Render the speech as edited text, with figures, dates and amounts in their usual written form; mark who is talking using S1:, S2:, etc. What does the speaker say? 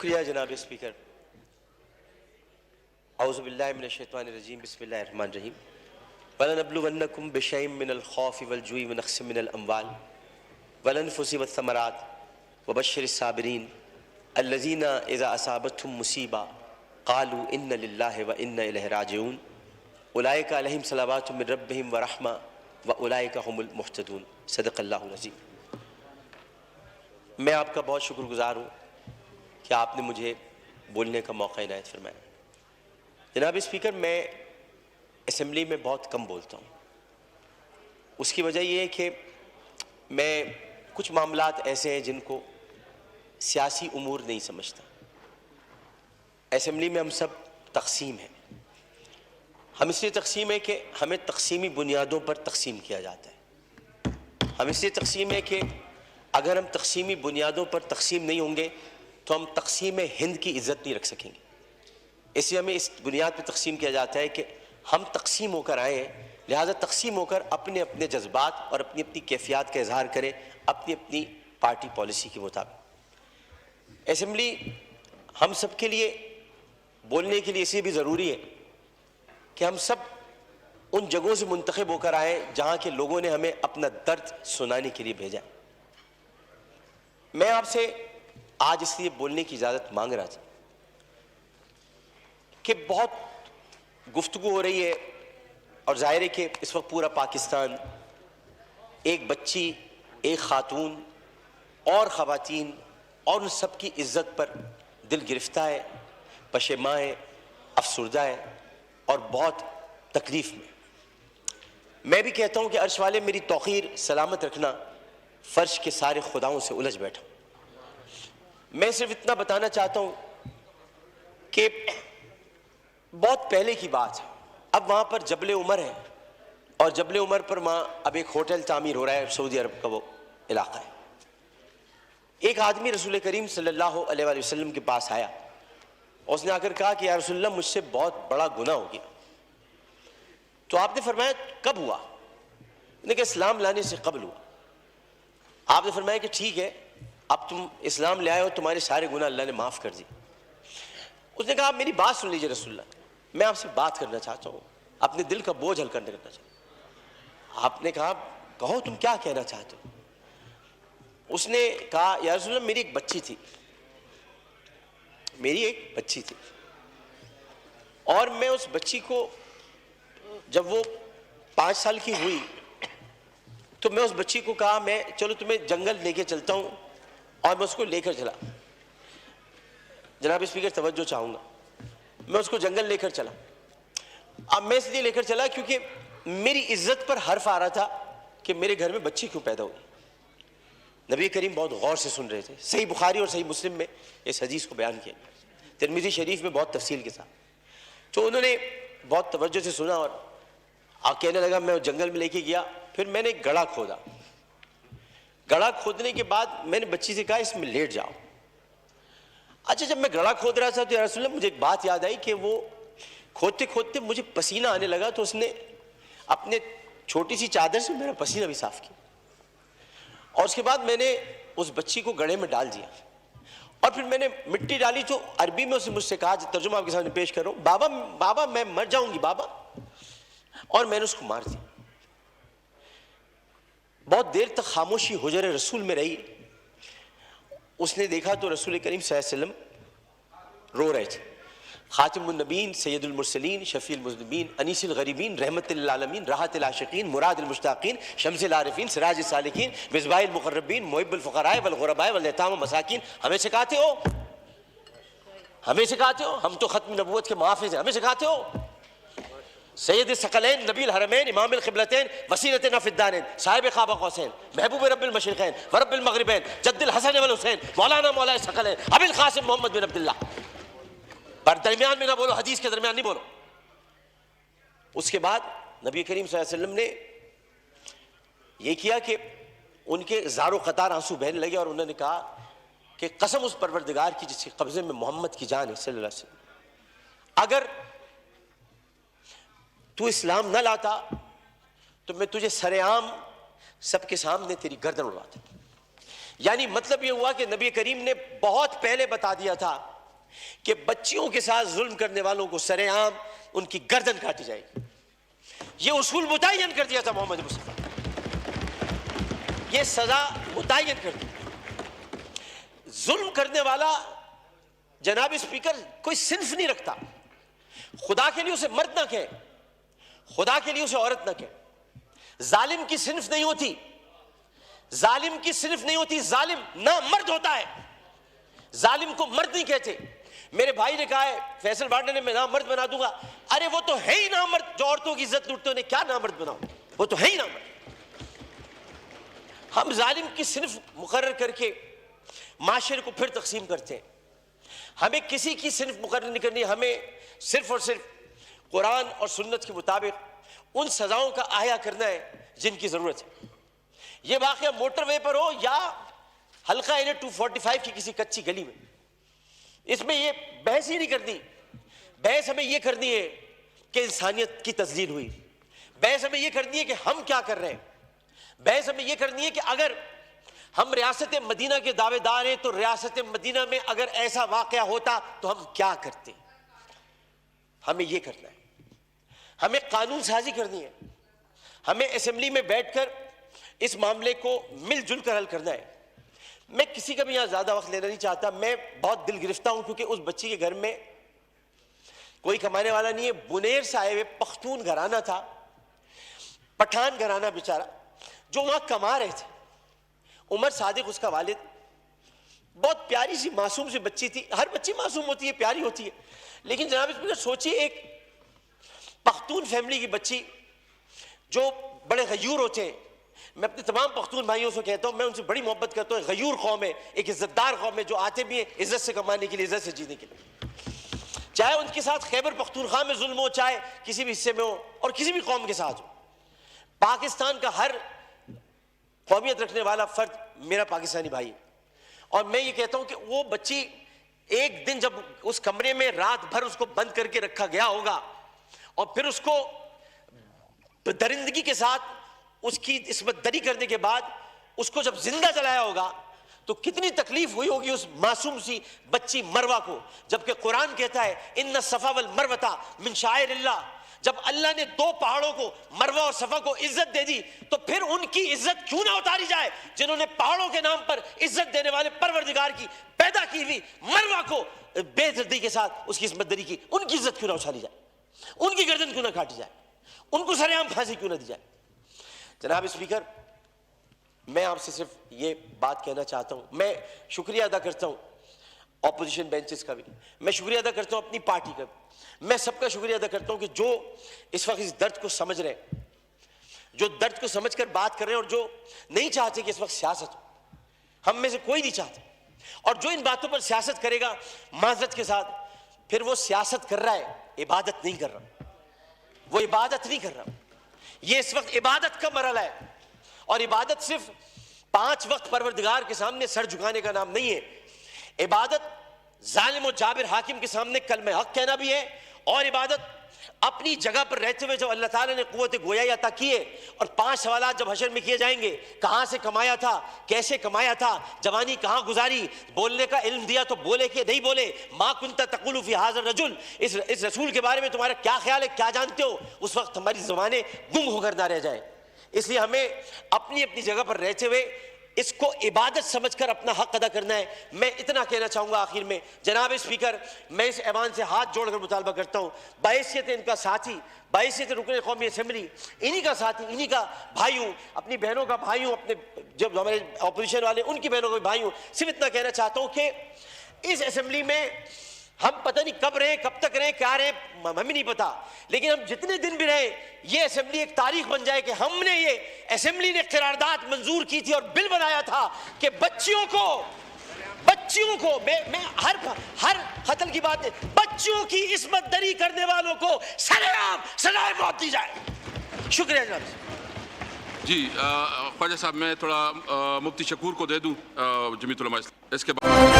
S1: شکریہ جناب اسپیکر. اعوذ باللہ من الشیطان الرجیم. بسم اللہ الرحمن الرحیم. وَلَنَبْلُوَنَّكُمْ بِشَيْءٍ مِّنَ الْخَوْفِ وَالْجُوعِ وَنَقْصٍ مِّنَ الْأَمْوَالِ وَالْأَنفُسِ وَالثَّمَرَاتِ وَبَشِّرِ الصَّابِرِينَ الَّذِينَ إِذَا أَصَابَتْهُمْ مُصِيبَةٌ قَالُوا إِنَّ لِلَّهِ وَإِنَّا إِلَيْهِ رَاجِعُونَ أُولَٰئِكَ عَلَيْهِمْ صَلَوَاتٌ مِّن رَّبِّهِمْ وَرَحْمَةٌ وَأُولَٰئِكَ هُمُ الْمُهْتَدُونَ. صدق اللہ العظیم. میں آپ کا بہت شکر گزار ہوں کہ آپ نے مجھے بولنے کا موقع عنایت فرمایا. جناب اسپیکر، میں اسمبلی میں بہت کم بولتا ہوں. اس کی وجہ یہ ہے کہ میں کچھ معاملات ایسے ہیں جن کو سیاسی امور نہیں سمجھتا. اسمبلی میں ہم سب تقسیم ہیں. ہم اس لیے تقسیم ہے کہ ہمیں تقسیمی بنیادوں پر تقسیم کیا جاتا ہے. ہم اس لیے تقسیم ہے کہ اگر ہم تقسیمی بنیادوں پر تقسیم نہیں ہوں گے تو ہم تقسیم ہند کی عزت نہیں رکھ سکیں گے. اس لیے ہمیں اس بنیاد پہ تقسیم کیا جاتا ہے کہ ہم تقسیم ہو کر آئے ہیں، لہٰذا تقسیم ہو کر اپنے اپنے جذبات اور اپنی اپنی کیفیات کا اظہار کریں اپنی اپنی پارٹی پالیسی کے مطابق. اسمبلی ہم سب کے لیے بولنے کے لیے اس لیے بھی ضروری ہے کہ ہم سب ان جگہوں سے منتخب ہو کر آئیں جہاں کے لوگوں نے ہمیں اپنا درد سنانے کے لیے بھیجا. میں آپ سے آج اس لیے بولنے کی اجازت مانگ رہا تھا کہ بہت گفتگو ہو رہی ہے اور ظاہر ہے کہ اس وقت پورا پاکستان ایک بچی، ایک خاتون اور خواتین اور ان سب کی عزت پر دل گرفتہ ہے، پشیماں ہے، افسردہ ہے اور بہت تکلیف میں. میں بھی کہتا ہوں کہ عرش والے میری توقیر سلامت رکھنا، فرش کے سارے خداؤں سے الجھ بیٹھا. میں صرف اتنا بتانا چاہتا ہوں کہ بہت پہلے کی بات ہے، اب وہاں پر جبل عمر ہے اور جبل عمر پر وہاں اب ایک ہوٹل تعمیر ہو رہا ہے، سعودی عرب کا وہ علاقہ ہے. ایک آدمی رسول کریم صلی اللہ علیہ وآلہ وسلم کے پاس آیا اور اس نے آ کر کہا کہ یا رسول اللہ مجھ سے بہت بڑا گناہ ہو گیا. تو آپ نے فرمایا کب ہوا؟ نے کہا اسلام لانے سے قبل ہوا. آپ نے فرمایا کہ ٹھیک ہے، اب تم اسلام لے آئے ہو، تمہارے سارے گناہ اللہ نے معاف کر دی. اس نے کہا آپ میری بات سن لیجئے رسول اللہ، میں آپ سے بات کرنا چاہتا ہوں، اپنے دل کا بوجھ ہلکا کرنا چاہتا ہوں. آپ نے کہا کہو تم کیا کہنا چاہتے ہو؟ اس نے کہا یا رسول اللہ میری ایک بچی تھی اور میں اس بچی کو جب وہ 5 سال کی ہوئی تو میں اس بچی کو کہا میں چلو تمہیں جنگل لے کے چلتا ہوں، اور میں اس کو لے کر چلا. جناب اسپیکر توجہ چاہوں گا، میں اس کو جنگل لے کر چلا. اب میں اس لیے لے کر چلا کیونکہ میری عزت پر حرف آ رہا تھا کہ میرے گھر میں بچی کیوں پیدا ہوئی. نبی کریم بہت غور سے سن رہے تھے. صحیح بخاری اور صحیح مسلم میں اس حدیث کو بیان کیا، ترمذی شریف میں بہت تفصیل کے ساتھ. تو انہوں نے بہت توجہ سے سنا اور کہنے لگا میں جنگل میں لے کے گیا. پھر میں نے گڑھا کھودا. گڑھا کھودنے کے بعد میں نے بچی سے کہا اس میں لیٹ جاؤ. اچھا جب میں گڑھا کھود رہا تھا تو یا رسول اللہ مجھے ایک بات یاد آئی کہ وہ کھودتے کھودتے مجھے پسینہ آنے لگا، تو اس نے اپنے چھوٹی سی چادر سے میرا پسینہ بھی صاف کیا. اور اس کے بعد میں نے اس بچی کو گڑھے میں ڈال دیا اور پھر میں نے مٹی ڈالی. تو عربی میں اس نے مجھ سے کہا، ترجمہ آپ کے سامنے پیش کر رہا ہوں، بابا میں مر جاؤں گی بابا. اور میں نے اس کو مار دیا. بہت دیر تک خاموشی حجر رسول میں رہی. اس نے دیکھا تو رسول کریم صلی اللہ علیہ وسلم رو رہے تھے. خاتم النبیین، سید المرسلین، شفیع المذنبین، انیس الغریبین، رحمت للعالمین، راحت العاشقین، مراد المشتاقین، شمس العارفین، سراج السالکین، مصباح المقربین، محب الفقراء والغرباء والیتام والمساکین. ہمیں سکھاتے ہو ہم تو ختم نبوت کے محافظ ہیں، ہمیں سکھاتے ہو. سید الثقلین، نبی الحرمین، امام القبلتین، وسیلتنا فی الدارین، صاحب قاب قوسین، محبوب رب المشرقین ورب المغربین، جد الحسن والحسین، مولانا مولا ثقلین، ابی القاسم محمد بن عبداللہ. پر درمیان میں نہ بولو، حدیث کے درمیان نہیں بولو. اس کے بعد نبی کریم صلی اللہ علیہ وسلم نے یہ کیا کہ ان کے زار و قطار آنسو بہنے لگے اور انہوں نے کہا کہ قسم اس پروردگار کی جس کے قبضے میں محمد کی جان ہے صلی اللہ علیہ وسلم، اگر تو اسلام نہ لاتا تو میں تجھے سر عام سب کے سامنے تیری گردن اڑواتا. یعنی مطلب یہ ہوا کہ نبی کریم نے بہت پہلے بتا دیا تھا کہ بچیوں کے ساتھ ظلم کرنے والوں کو سرے عام ان کی گردن کاٹی جائے گی. یہ اصول متعین کر دیا تھا محمد مصطفیٰ, یہ سزا متعین کر دی. ظلم کرنے والا جناب اسپیکر کوئی صنف نہیں رکھتا. خدا کے لیے اسے مرد نہ کہے, خدا کے لیے اسے عورت نہ کہے. ظالم کی صنف نہیں ہوتی, ظالم کی صنف نہیں ہوتی, ظالم نہ مرد ہوتا ہے. ظالم کو مرد نہیں کہتے. میرے بھائی نے کہا ہے فیصل بانڈے نے میں نامرد بنا دوں گا. ارے وہ تو ہے ہی نامرد جو عورتوں کی عزت لوٹتے, انہیں کیا نامرد بناؤ, وہ تو ہے ہی نامرد. ہم ظالم کی صنف مقرر کر کے معاشرے کو پھر تقسیم کرتے ہیں. ہمیں کسی کی صنف مقرر نہیں کرنی, ہمیں صرف اور صرف قرآن اور سنت کے مطابق ان سزاؤں کا احیا کرنا ہے جن کی ضرورت ہے. یہ واقعہ موٹر وے پر ہو یا حلقہ این 245 کی کسی کچی گلی میں, اس میں یہ بحث ہی نہیں کرنی. بحث ہمیں یہ کرنی ہے کہ انسانیت کی تذلیل ہوئی. بحث ہمیں یہ کرنی ہے کہ ہم کیا کر رہے ہیں. بحث ہمیں یہ کرنی ہے کہ اگر ہم ریاست مدینہ کے دعوے دار ہیں تو ریاست مدینہ میں اگر ایسا واقعہ ہوتا تو ہم کیا کرتے. ہمیں یہ کرنا ہے. ہمیں قانون سازی کرنی ہے. ہمیں اسمبلی میں بیٹھ کر اس معاملے کو مل جل کر حل کرنا ہے. میں کسی کا بھی یہاں زیادہ وقت لینا نہیں چاہتا. میں بہت دل گرفتہ ہوں کیونکہ اس بچی کے گھر میں کوئی کمانے والا نہیں ہے. بنیر سے آئے ہوئے پختون گھرانہ تھا, پٹھان گھرانہ بیچارہ, جو وہاں کما رہے تھے. عمر صادق اس کا والد. بہت پیاری سی معصوم سی بچی تھی. ہر بچی معصوم ہوتی ہے, پیاری ہوتی ہے, لیکن جناب اس میں سوچیے ایک پختون فیملی کی بچی جو بڑے غیور ہوتے ہیں. میں اپنے تمام پختون بھائیوں سے کہتا ہوں, میں ان سے بڑی محبت کرتا ہوں. غیور قوم ہے, ایک عزت دار قوم ہے, جو آتے بھی ہیں عزت سے کمانے کے لیے, عزت سے جینے کے لیے. چاہے ان کے ساتھ خیبر پختونخوا میں ظلم ہو, چاہے کسی بھی حصے میں ہو, اور کسی بھی قوم کے ساتھ ہو. پاکستان کا ہر قومیت رکھنے والا فرد میرا پاکستانی بھائی ہے. اور میں یہ کہتا ہوں کہ وہ بچی ایک دن جب اس کمرے میں رات بھر اس کو بند کر کے رکھا گیا ہوگا اور پھر اس کو درندگی کے ساتھ اس کی عصمت دری کرنے کے بعد اس کو جب زندہ جلایا ہوگا تو کتنی تکلیف ہوئی ہوگی اس معصوم سی بچی مروہ کو. جبکہ قرآن کہتا ہے ان الصفا والمروہ من شعائر اللہ. جب اللہ نے دو پہاڑوں کو مروہ اور صفا کو عزت دے دی تو پھر ان کی عزت کیوں نہ اتاری جائے جنہوں نے پہاڑوں کے نام پر عزت دینے والے پروردگار کی پیدا کی ہوئی مروہ کو بے دردی کے ساتھ اس کی عصمت دری کی. ان کی عزت کیوں نہ اچھالی جائے, ان کی گردن کیوں نہ کاٹی جائے, ان کو سرعام پھانسی کیوں نہ دی جائے. جناب اسپیکر, میں آپ سے صرف یہ بات کہنا چاہتا ہوں. میں شکریہ ادا کرتا ہوں اپوزیشن بینچز کا بھی, میں شکریہ ادا کرتا ہوں اپنی پارٹی کا بھی, میں سب کا شکریہ ادا کرتا ہوں کہ جو اس وقت اس درد کو سمجھ رہے ہیں, جو درد کو سمجھ کر بات کر رہے ہیں, اور جو نہیں چاہتے کہ اس وقت سیاست ہو. ہم میں سے کوئی نہیں چاہتا, اور جو ان باتوں پر سیاست کرے گا معذرت کے ساتھ, پھر وہ سیاست کر رہا ہے, عبادت نہیں کر رہا. وہ عبادت نہیں کر رہا. یہ اس وقت عبادت کا مرحلہ ہے, اور عبادت صرف 5 وقت پروردگار کے سامنے سر جھکانے کا نام نہیں ہے. عبادت ظالم و جابر حاکم کے سامنے کلمہ حق کہنا بھی ہے, اور عبادت اپنی جگہ پر رہتے ہوئے جب اللہ تعالیٰ نے قوت گویائی عطا کی ہے, اور 5 سوالات جب حشر میں کیے جائیں گے, کہاں سے کمایا تھا, کیسے کمایا تھا, جوانی کہاں گزاری, بولنے کا علم دیا تو بولے کہ نہیں بولے, ما کنت تقول فی ھذا الرجل, اس رسول کے بارے میں تمہارا کیا خیال ہے, کیا جانتے ہو, اس وقت ہماری زبانیں گنگ ہو کر نہ رہ جائیں. اس لیے ہمیں اپنی اپنی جگہ پر رہتے ہوئے اس کو عبادت سمجھ کر اپنا حق ادا کرنا ہے. میں اتنا کہنا چاہوں گا آخر میں, جناب اسپیکر, میں اس ایوان سے ہاتھ جوڑ کر مطالبہ کرتا ہوں, بحیثیت ان کا ساتھی, بحیثیت رکن قومی اسمبلی, انہی کا ساتھی, انہی کا بھائی ہوں, اپنی بہنوں کا بھائی ہوں, اپنے جب ہمارے اپوزیشن والے ان کی بہنوں کا بھائی ہوں, صرف اتنا کہنا چاہتا ہوں کہ اس اسمبلی میں ہم پتہ نہیں کب رہے, کب تک رہے, کیا رہے, ہمیں نہیں پتا, لیکن ہم جتنے دن بھی رہے یہ اسمبلی ایک تاریخ بن جائے کہ ہم نے, یہ اسمبلی نے قرارداد منظور کی تھی اور بل بنایا تھا کہ بچیوں کو میں ہر قتل کی بات ہے, بچیوں کی عصمت دری کرنے والوں کو سرعام سزائے موت دی جائے. شکریہ جناب.
S2: جی خواجہ صاحب, میں تھوڑا مفتی شکور کو دے دوں جمیعت علماء اسلام. اس کے بعد